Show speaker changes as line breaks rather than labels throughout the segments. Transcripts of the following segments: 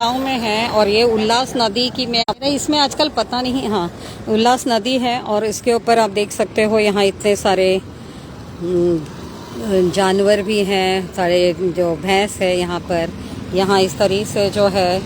गाँव में है और ये उल्लास नदी की मैं इसमें आजकल पता नहीं। हाँ, उल्लास नदी है और इसके ऊपर आप देख सकते हो यहाँ इतने सारे जानवर भी हैं, सारे जो भैंस है यहाँ पर। यहाँ इस तरीके से जो है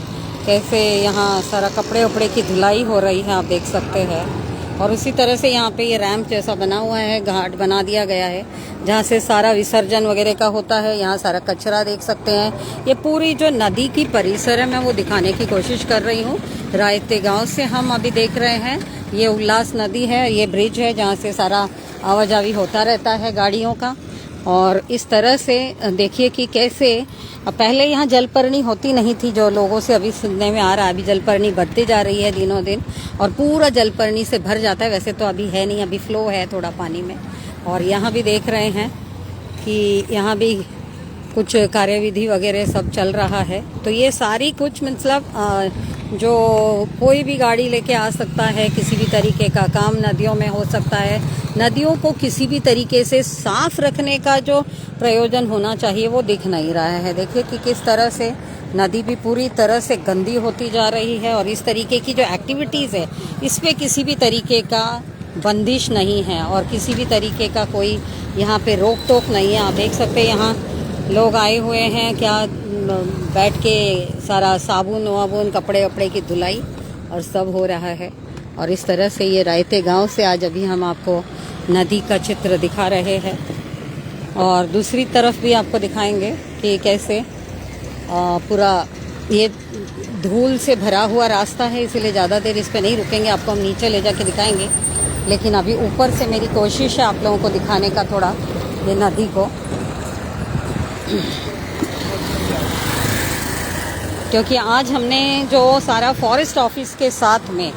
कैसे यहाँ सारा कपड़े उपड़े की धुलाई हो रही है, आप देख सकते हैं। और उसी तरह से यहाँ पे ये रैंप जैसा बना हुआ है, घाट बना दिया गया है जहाँ से सारा विसर्जन वगैरह का होता है। यहाँ सारा कचरा देख सकते हैं। ये पूरी जो नदी की परिसर है मैं वो दिखाने की कोशिश कर रही हूँ। रायते गांव से हम अभी देख रहे हैं, ये उल्लास नदी है, ये ब्रिज है जहाँ से सारा आवाजाही होता रहता है गाड़ियों का। और इस तरह से देखिए कि कैसे पहले यहाँ जलपर्णी होती नहीं थी, जो लोगों से अभी सुनने में आ रहा है। अभी जलपर्णी बढ़ती जा रही है दिनों दिन और पूरा जलपर्णी से भर जाता है। वैसे तो अभी है नहीं, अभी फ्लो है थोड़ा पानी में। और यहाँ भी देख रहे हैं कि यहाँ भी कुछ कार्यविधि वगैरह सब चल रहा है। तो ये सारी कुछ मतलब जो कोई भी गाड़ी लेके आ सकता है, किसी भी तरीके का काम नदियों में हो सकता है। नदियों को किसी भी तरीके से साफ रखने का जो प्रयोजन होना चाहिए वो दिख नहीं रहा है। देखिए कि किस तरह से नदी भी पूरी तरह से गंदी होती जा रही है। और इस तरीके की जो एक्टिविटीज़ है इस पे किसी भी तरीके का बंदिश नहीं है और किसी भी तरीके का कोई यहाँ पे रोक टोक नहीं है। आप देख सकते हैं यहाँ लोग आए हुए हैं, क्या बैठ के सारा साबुन वाबुन कपड़े वपड़े की धुलाई और सब हो रहा है। और इस तरह से ये रायते गांव से आज अभी हम आपको नदी का चित्र दिखा रहे हैं। और दूसरी तरफ भी आपको दिखाएंगे कि कैसे पूरा ये धूल से भरा हुआ रास्ता है, इसलिए ज़्यादा देर इस पे नहीं रुकेंगे, आपको हम नीचे ले जाके दिखाएंगे। लेकिन अभी ऊपर से मेरी कोशिश है आप लोगों को दिखाने का थोड़ा ये नदी को, क्योंकि आज हमने जो सारा फॉरेस्ट ऑफिस के साथ में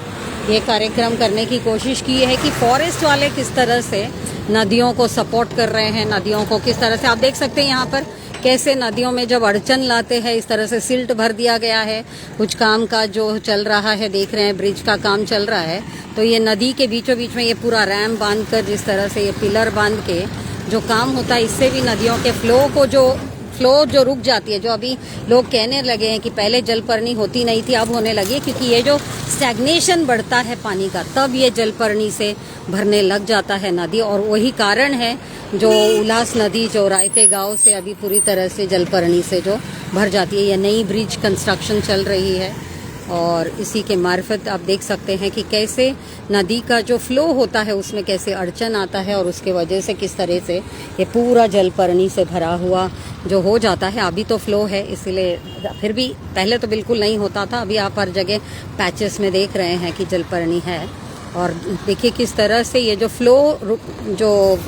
ये कार्यक्रम करने की कोशिश की है कि फॉरेस्ट वाले किस तरह से नदियों को सपोर्ट कर रहे हैं, नदियों को किस तरह से। आप देख सकते हैं यहाँ पर कैसे नदियों में जब अड़चन लाते हैं इस तरह से सिल्ट भर दिया गया है। कुछ काम का जो चल रहा है, देख रहे हैं ब्रिज का काम चल रहा है, तो ये नदी के बीचों बीच में ये पूरा रैम बांध कर जिस तरह से ये पिलर बांध के जो काम होता है, इससे भी नदियों के फ्लो जो रुक जाती है। जो अभी लोग कहने लगे हैं कि पहले जलपर्णी होती नहीं थी, अब होने लगी, क्योंकि ये जो स्टैग्नेशन बढ़ता है पानी का तब ये जलपर्णी से भरने लग जाता है नदी। और वही कारण है जो उल्लास नदी जो रायते गांव से अभी पूरी तरह से जलपर्णी से जो भर जाती है। ये नई ब्रिज कंस्ट्रक्शन चल रही है और इसी के मार्फत आप देख सकते हैं कि कैसे नदी का जो फ्लो होता है उसमें कैसे अड़चन आता है और उसके वजह से किस तरह से ये पूरा जलपर्णी से भरा हुआ जो हो जाता है। अभी तो फ्लो है इसलिए, फिर भी पहले तो बिल्कुल नहीं होता था। अभी आप हर जगह पैचेस में देख रहे हैं कि जलपर्णी है। और देखिए किस तरह से ये जो फ्लो जो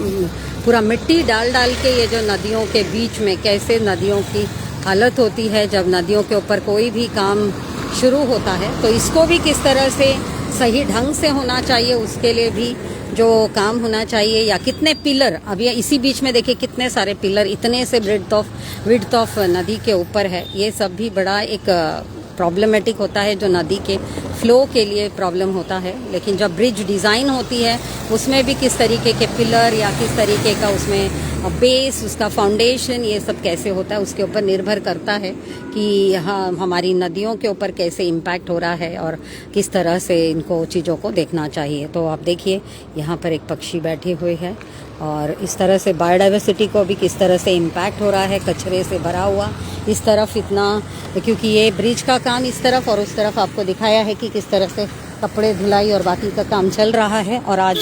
पूरा मिट्टी डाल डाल के ये जो नदियों के बीच में कैसे नदियों की हालत होती है जब नदियों के ऊपर कोई भी काम शुरू होता है, तो इसको भी किस तरह से सही ढंग से होना चाहिए, उसके लिए भी जो काम होना चाहिए। या कितने पिलर अभी इसी बीच में देखिए कितने सारे पिलर इतने से विड्थ ऑफ नदी के ऊपर है। ये सब भी बड़ा एक प्रॉब्लमेटिक होता है, जो नदी के फ्लो के लिए प्रॉब्लम होता है। लेकिन जब ब्रिज डिज़ाइन होती है उसमें भी किस तरीके के पिलर या किस तरीके का उसमें बेस, उसका फाउंडेशन, ये सब कैसे होता है उसके ऊपर निर्भर करता है कि हाँ हमारी नदियों के ऊपर कैसे इम्पैक्ट हो रहा है और किस तरह से इनको चीज़ों को देखना चाहिए। तो आप देखिए यहाँ पर एक पक्षी बैठे हुए हैं और इस तरह से बायोडाइवर्सिटी को भी किस तरह से इम्पैक्ट हो रहा है, कचरे से भरा हुआ इस तरफ इतना, क्योंकि ये ब्रिज का काम इस तरफ और उस तरफ आपको दिखाया है कि किस तरह से कपड़े धुलाई और बाकी का काम चल रहा है। और आज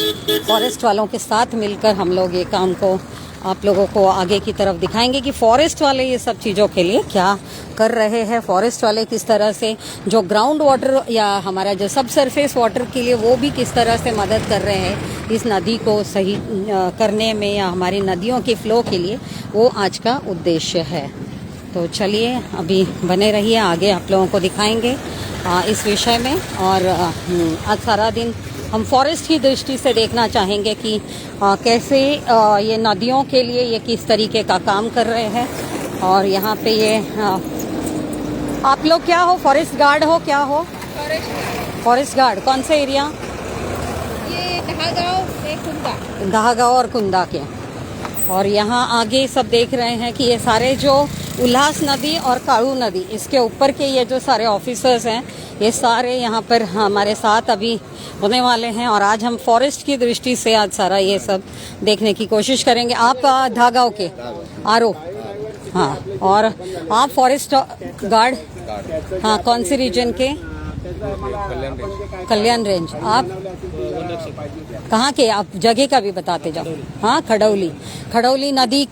फॉरेस्ट वालों के साथ मिलकर हम लोग ये काम को आप लोगों को आगे की तरफ दिखाएंगे कि फॉरेस्ट वाले ये सब चीज़ों के लिए क्या कर रहे हैं। फॉरेस्ट वाले किस तरह से जो ग्राउंड वाटर या हमारा जो सब सरफेस वाटर के लिए वो भी किस तरह से मदद कर रहे हैं इस नदी को सही करने में या हमारी नदियों के फ्लो के लिए, वो आज का उद्देश्य है। तो चलिए अभी बने रहिए, आगे आप लोगों को दिखाएंगे इस विषय में। और आज सारा दिन हम फॉरेस्ट की दृष्टि से देखना चाहेंगे कि कैसे ये नदियों के लिए ये किस तरीके का काम कर रहे हैं। और यहाँ पे ये आप लोग क्या हो, फॉरेस्ट गार्ड हो, क्या हो? फॉरेस्ट गार्ड कौन से एरिया?
ये
दहागांव और कुंदा के। और यहाँ आगे सब देख रहे हैं कि ये सारे जो उल्लास नदी और काड़ू नदी, इसके ऊपर के ये जो सारे ऑफिसर्स हैं ये सारे यहाँ पर हमारे साथ अभी होने वाले हैं। और आज हम फॉरेस्ट की दृष्टि से आज सारा ये सब देखने की कोशिश करेंगे। आप धागांव के आरओ, हाँ, और आप फॉरेस्ट गार्ड, हाँ, कौन सी रीजन के? कल्याण रेंज। आप कहाँ के? आप जगह का भी बताते जाओ। हाँ, खड़ौली। खड़ौली नदी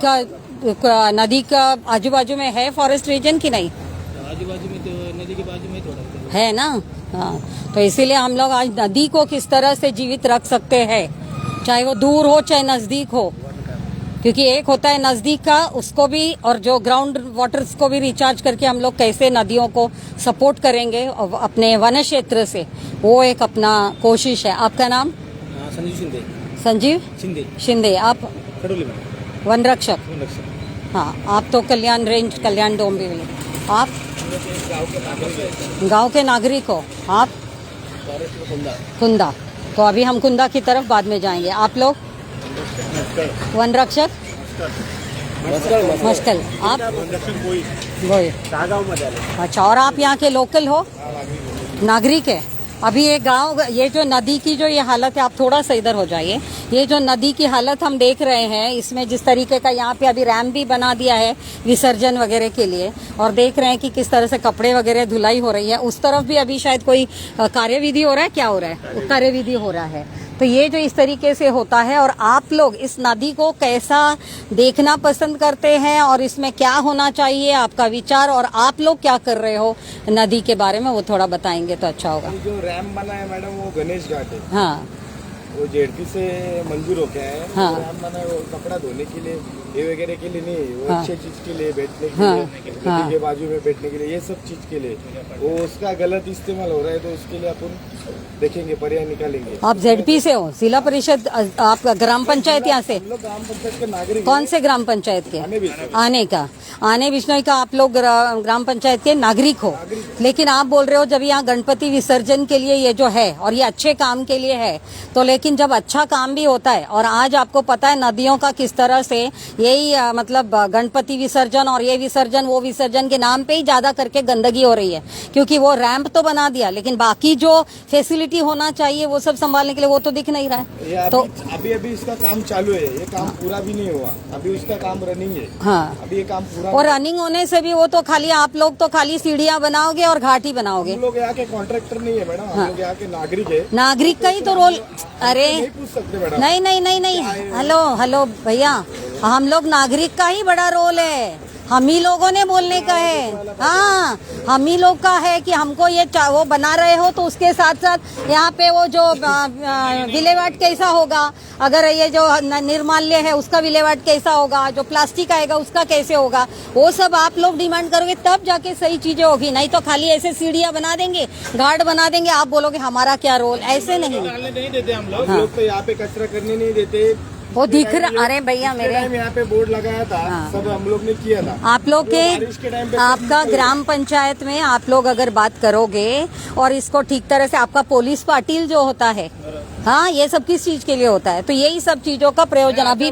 का आजू बाजू में है फॉरेस्ट रीजन की नहीं?
आजू बाजू में तो नदी के बाजू में थोड़ा
है ना। हाँ, तो इसीलिए हम लोग आज नदी को किस तरह से जीवित रख सकते हैं, चाहे वो दूर हो चाहे नजदीक हो, क्योंकि एक होता है नजदीक का, उसको भी, और जो ग्राउंड वाटर्स को भी रिचार्ज करके हम लोग कैसे नदियों को सपोर्ट करेंगे अपने वन क्षेत्र से, वो एक अपना कोशिश है। आपका नाम?
संजीव शिंदे।
संजीव शिंदे। आप
खड़ोली में
वन रक्षक? हाँ, आप तो कल्याण रेंज, कल्याण डोंबिवली। आप गांव के नागरिक हो? आप कुंदा। तो अभी हम कुंदा की तरफ बाद में जाएंगे। आप लोग वन रक्षक मस्कल। आप गोई। अच्छा, और आप यहाँ के लोकल हो, नागरिक है? अभी ये गांव, ये जो नदी की जो ये हालत है, आप थोड़ा सा इधर हो जाइए। ये जो नदी की हालत हम देख रहे हैं, इसमें जिस तरीके का यहाँ पे अभी रैम्प भी बना दिया है विसर्जन वगैरह के लिए, और देख रहे हैं कि किस तरह से कपड़े वगैरह धुलाई हो रही है। उस तरफ भी अभी शायद कोई कार्यविधि हो रहा है। क्या हो रहा है? कार्यविधि हो रहा है। तो ये जो इस तरीके से होता है, और आप लोग इस नदी को कैसा देखना पसंद करते हैं और इसमें क्या होना चाहिए, आपका विचार, और आप लोग क्या कर रहे हो नदी के बारे में, वो थोड़ा बताएंगे तो अच्छा होगा।
जो रैम बना है मैडम, वो गणेश घाट है।
हाँ,
वो जेडपी से मंजूर हो गया है।
हाँ।
रैम बना है, वो कपड़ा धोने के लिए, ये वगैरह के लिए नहीं, वो
हाँ।
अच्छे चीज के लिए, बैठने के
हाँ।
लिए,
हाँ।
नदी के बाजू में बैठने के लिए, ये सब चीज के लिए। वो उसका गलत इस्तेमाल हो रहा है, तो उसके लिए अपन देखेंगे, पर्याय निकालेंगे।
आप जेडपी से हो? जिला परिषद? आप ग्राम पंचायत यहाँ से?
हम लोग ग्राम पंचायत के नागरिक।
कौन से ग्राम पंचायत के? आने बिश्नोई का आप लोग ग्राम पंचायत के नागरिक हो। लेकिन आप बोल रहे हो जब यहाँ गणपति विसर्जन के लिए ये जो है, और ये अच्छे काम के लिए है, तो लेकिन जब अच्छा काम भी होता है, और आज आपको पता है नदियों का किस तरह से यही मतलब गणपति विसर्जन और ये विसर्जन वो विसर्जन के नाम पे ही ज्यादा करके गंदगी हो रही है, क्योंकि वो रैंप तो बना दिया, लेकिन बाकी जो फैसिलिटी होना चाहिए वो सब संभालने के लिए वो तो दिख नहीं रहा है। तो
अभी इसका काम चालू है, ये काम पूरा भी नहीं हुआ, अभी उसका काम रनिंग है।
हाँ,
अभी ये काम पूरा,
और रनिंग होने से भी वो तो खाली आप लोग तो खाली सीढ़ियाँ बनाओगे और घाट ही बनाओगे।
हम लोग यहाँ के कॉन्ट्रैक्टर नहीं है मैडम, हम लोग यहाँ के नागरिक है।
नागरिक का ही तो रोल। अरे
नहीं पूछ सकते मैडम।
नहीं, हेलो भैया, हम लोग नागरिक का ही बड़ा रोल है, हम ही लोगों ने बोलने का है। हाँ, हम ही लोग का है कि हमको ये वो बना रहे हो, तो उसके साथ साथ यहाँ पे वो जो विलेवाट कैसा होगा, अगर ये जो निर्माल्य है उसका विलेवाट कैसा होगा, जो प्लास्टिक आएगा उसका कैसे होगा, वो सब आप लोग डिमांड करोगे तब जाके सही चीजें होगी। नहीं तो खाली ऐसे सीढ़ियाँ बना देंगे, घाट बना देंगे, आप बोलोगे हमारा क्या रोल, ऐसे नहीं।
नहीं देते हम लोग तो यहाँ पे कचरा करने नहीं देते।
वो दिख रहा, अरे भैया मेरे
यहाँ पे बोर्ड लगाया था। हाँ। सब हम लोग ने किया था।
आप लोग के आपका ग्राम पंचायत में आप लोग अगर बात करोगे और इसको ठीक तरह से, आपका पुलिस पाटिल जो होता है, हाँ, ये सब किस चीज के लिए होता है, तो यही सब चीजों का प्रयोजन अभी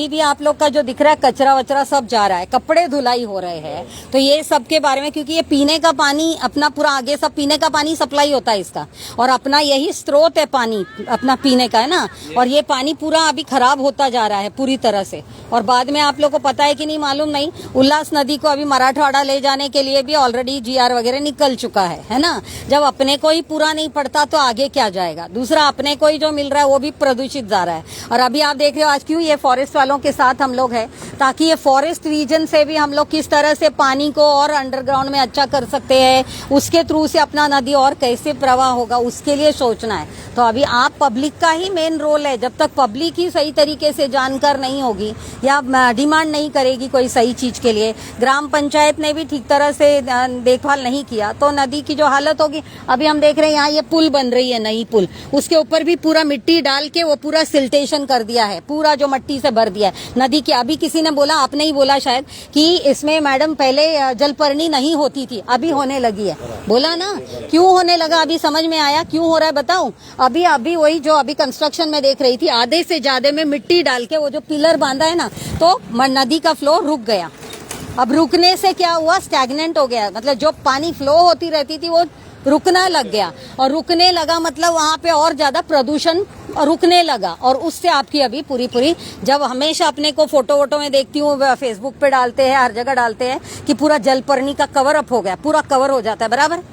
भी आप लोग का जो दिख रहा है, कचरा वचरा सब जा रहा है, कपड़े धुलाई हो रहे हैं, तो ये सब के बारे में, क्योंकि ये पीने का पानी अपना पूरा आगे सब पीने का पानी सप्लाई होता है इसका, और अपना यही स्रोत है पानी अपना पीने का, है ना। और ये पानी पूरा अभी खराब होता जा रहा है पूरी तरह से, और बाद में आप लोग को पता है कि नहीं मालूम नहीं, उल्लास नदी को अभी मराठवाड़ा ले जाने के लिए भी ऑलरेडी GR वगैरह निकल चुका है ना। जब अपने को ही पूरा नहीं पड़ता तो आगे क्या जाएगा। दूसरा, अपने को ही जो मिल रहा है वो भी प्रदूषित जा रहा है। और अभी आप देख रहे हो आज क्यों ये फॉरेस्ट वालों के साथ हम लोग हैं, ताकि ये फॉरेस्ट रीजन से भी हम लोग किस तरह से पानी को और अंडरग्राउंड में अच्छा कर सकते हैं, उसके थ्रू से अपना नदी और कैसे प्रवाह होगा, उसके लिए सोचना है। तो अभी आप पब्लिक का ही मेन रोल है, जब तक पब्लिक ही सही तरीके से जानकार नहीं होगी या डिमांड नहीं करेगी कोई सही चीज के लिए, ग्राम पंचायत ने भी ठीक तरह से देखभाल नहीं किया, तो नदी की जो हालत होगी। अभी हम देख रहे हैं यहाँ ये पुल बन रही है, नई पुल, उसके ऊपर भी पूरा मिट्टी डाल के वो पूरा सिल्टेशन कर दिया है, पूरा जो मट्टी से भर दिया है नदी की। अभी किसी ने बोला, आपने ही बोला शायद, कि इसमें मैडम पहले जलपर्णी नहीं होती थी, अभी होने लगी है, बोला ना। क्यों होने लगा अभी समझ में आया, क्यों हो रहा है बताऊं। अभी वही जो अभी कंस्ट्रक्शन में देख रही थी, आधे से ज्यादा में मिट्टी डाल के वो जो पिलर बांधा है ना, तो नदी का फ्लो रुक गया। अब रुकने से क्या हुआ, स्टैग्नेंट हो गया, मतलब जो पानी फ्लो होती रहती थी वो रुकना लग गया, और रुकने लगा मतलब वहाँ पे और ज्यादा प्रदूषण रुकने लगा, और उससे आपकी अभी पूरी जब हमेशा अपने को फोटो वोटो में देखती हूँ, फेसबुक पे डालते हैं, हर जगह डालते हैं कि पूरा जलपर्णी का कवर अप हो गया, पूरा कवर हो जाता है, बराबर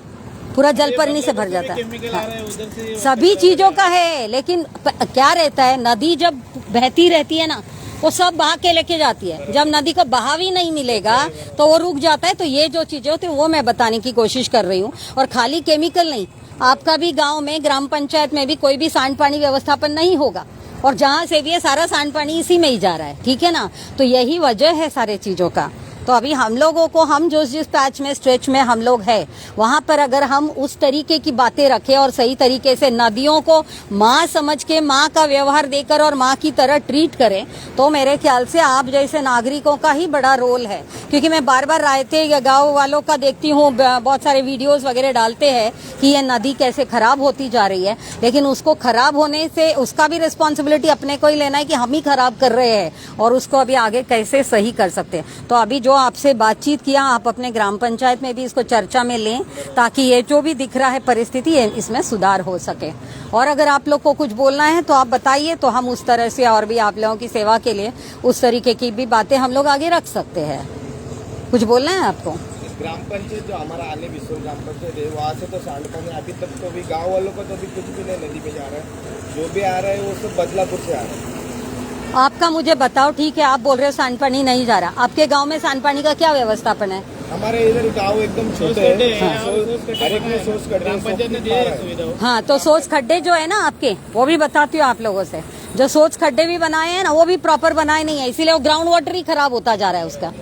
पूरा जलपर्णी से भर जाता है। सभी चीजों का है, लेकिन क्या रहता है, नदी जब बहती रहती है ना, वो सब बहा के लेके जाती है। जब नदी का बहाव ही नहीं मिलेगा तो वो रुक जाता है। तो ये जो चीजें होती है वो मैं बताने की कोशिश कर रही हूँ। और खाली केमिकल नहीं, आपका भी गांव में ग्राम पंचायत में भी कोई भी सांड पानी व्यवस्थापन नहीं होगा, और जहां से भी है सारा सांड पानी इसी में ही जा रहा है, ठीक है ना। तो यही वजह है सारे चीजों का। तो अभी हम लोगों को, हम जो जिस पैच में स्ट्रेच में हम लोग है, वहां पर अगर हम उस तरीके की बातें रखें और सही तरीके से नदियों को माँ समझ के, माँ का व्यवहार देकर और माँ की तरह ट्रीट करें, तो मेरे ख्याल से आप जैसे नागरिकों का ही बड़ा रोल है। क्योंकि मैं बार बार रायते या गाँव वालों का देखती हूँ, बहुत सारे वीडियोज वगैरह डालते हैं कि ये नदी कैसे खराब होती जा रही है, लेकिन उसको खराब होने से उसका भी रिस्पॉन्सिबिलिटी अपने को ही लेना है कि हम ही खराब कर रहे हैं, और उसको अभी आगे कैसे सही कर सकते हैं। तो अभी जो आपसे बातचीत किया, आप अपने ग्राम पंचायत में भी इसको चर्चा में लें, ताकि ये जो भी दिख रहा है परिस्थिति, इसमें सुधार हो सके। और अगर आप लोग को कुछ बोलना है तो आप बताइए, तो हम उस तरह से और भी आप लोगों की सेवा के लिए उस तरीके की भी बातें हम लोग आगे रख सकते हैं। कुछ बोलना है आपको?
ग्राम पंचायत जो हमारा आने बिसोर ग्राम पंचायत है, वहाँ से तो सांड पानी अभी तक तो भी गाँव वालों को तो भी कुछ भी नहीं नदी में जा रहा है। जो भी आ रहा है वो सब बदलापुर से आ रहा है।
आपका मुझे बताओ, ठीक है, आप बोल रहे हो सांड पानी नहीं जा रहा, आपके गांव में सांड पानी का क्या व्यवस्थापन है?
हमारे इधर गांव एकदम छोटे हैं, हर एक में सोच खड्डे।
हाँ, तो सोच खड्डे जो है ना आपके, वो भी बताती हूँ आप लोगों से, जो सोच खड्डे भी बनाए हैं ना, वो भी प्रॉपर बनाए नहीं है, इसीलिए वो ग्राउंड वाटर ही खराब होता जा रहा है उसका,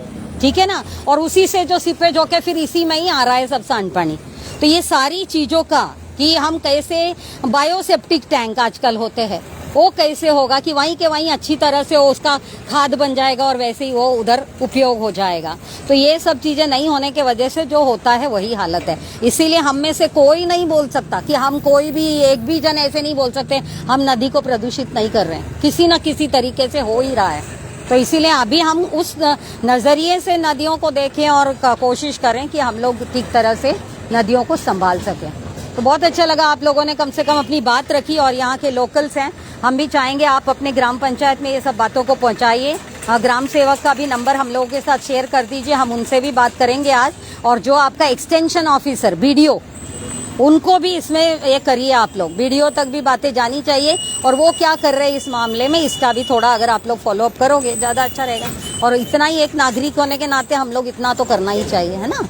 ठीक है ना। और उसी से जो सीपेज होके फिर इसी में ही आ रहा है सब सांड पानी। तो ये सारी चीजों का कि हम कैसे, बायोसेप्टिक टैंक आजकल होते हैं, वो कैसे होगा कि वहीं के वहीं अच्छी तरह से वो उसका खाद बन जाएगा और वैसे ही वो उधर उपयोग हो जाएगा। तो ये सब चीजें नहीं होने के वजह से जो होता है वही हालत है। इसीलिए हम में से कोई नहीं बोल सकता कि हम, कोई भी एक भी जन ऐसे नहीं बोल सकते हम नदी को प्रदूषित नहीं कर रहे हैं, किसी न किसी तरीके से हो ही रहा है। तो इसीलिए अभी हम उस नजरिए से नदियों को देखें और कोशिश करें कि हम लोग ठीक तरह से नदियों को संभाल सकें। तो बहुत अच्छा लगा, आप लोगों ने कम से कम अपनी बात रखी, और यहाँ के लोकल्स हैं, हम भी चाहेंगे आप अपने ग्राम पंचायत में ये सब बातों को पहुँचाइए। ग्राम सेवक का भी नंबर हम लोगों के साथ शेयर कर दीजिए, हम उनसे भी बात करेंगे आज। और जो आपका एक्सटेंशन ऑफिसर, BDO, उनको भी इसमें ये करिए आप लोग, BDO तक भी बातें जानी चाहिए, और वो क्या कर रहे हैं इस मामले में, इसका भी थोड़ा अगर आप लोग फॉलो अप करोगे ज़्यादा अच्छा रहेगा। और इतना ही एक नागरिक होने के नाते हम लोग इतना तो करना ही चाहिए, है ना।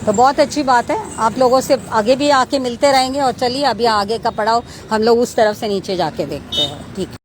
तो बहुत अच्छी बात है, आप लोगों से आगे भी आके मिलते रहेंगे। और चलिए अभी आगे का पड़ाव हम लोग उस तरफ से नीचे जाके देखते हैं, ठीक है।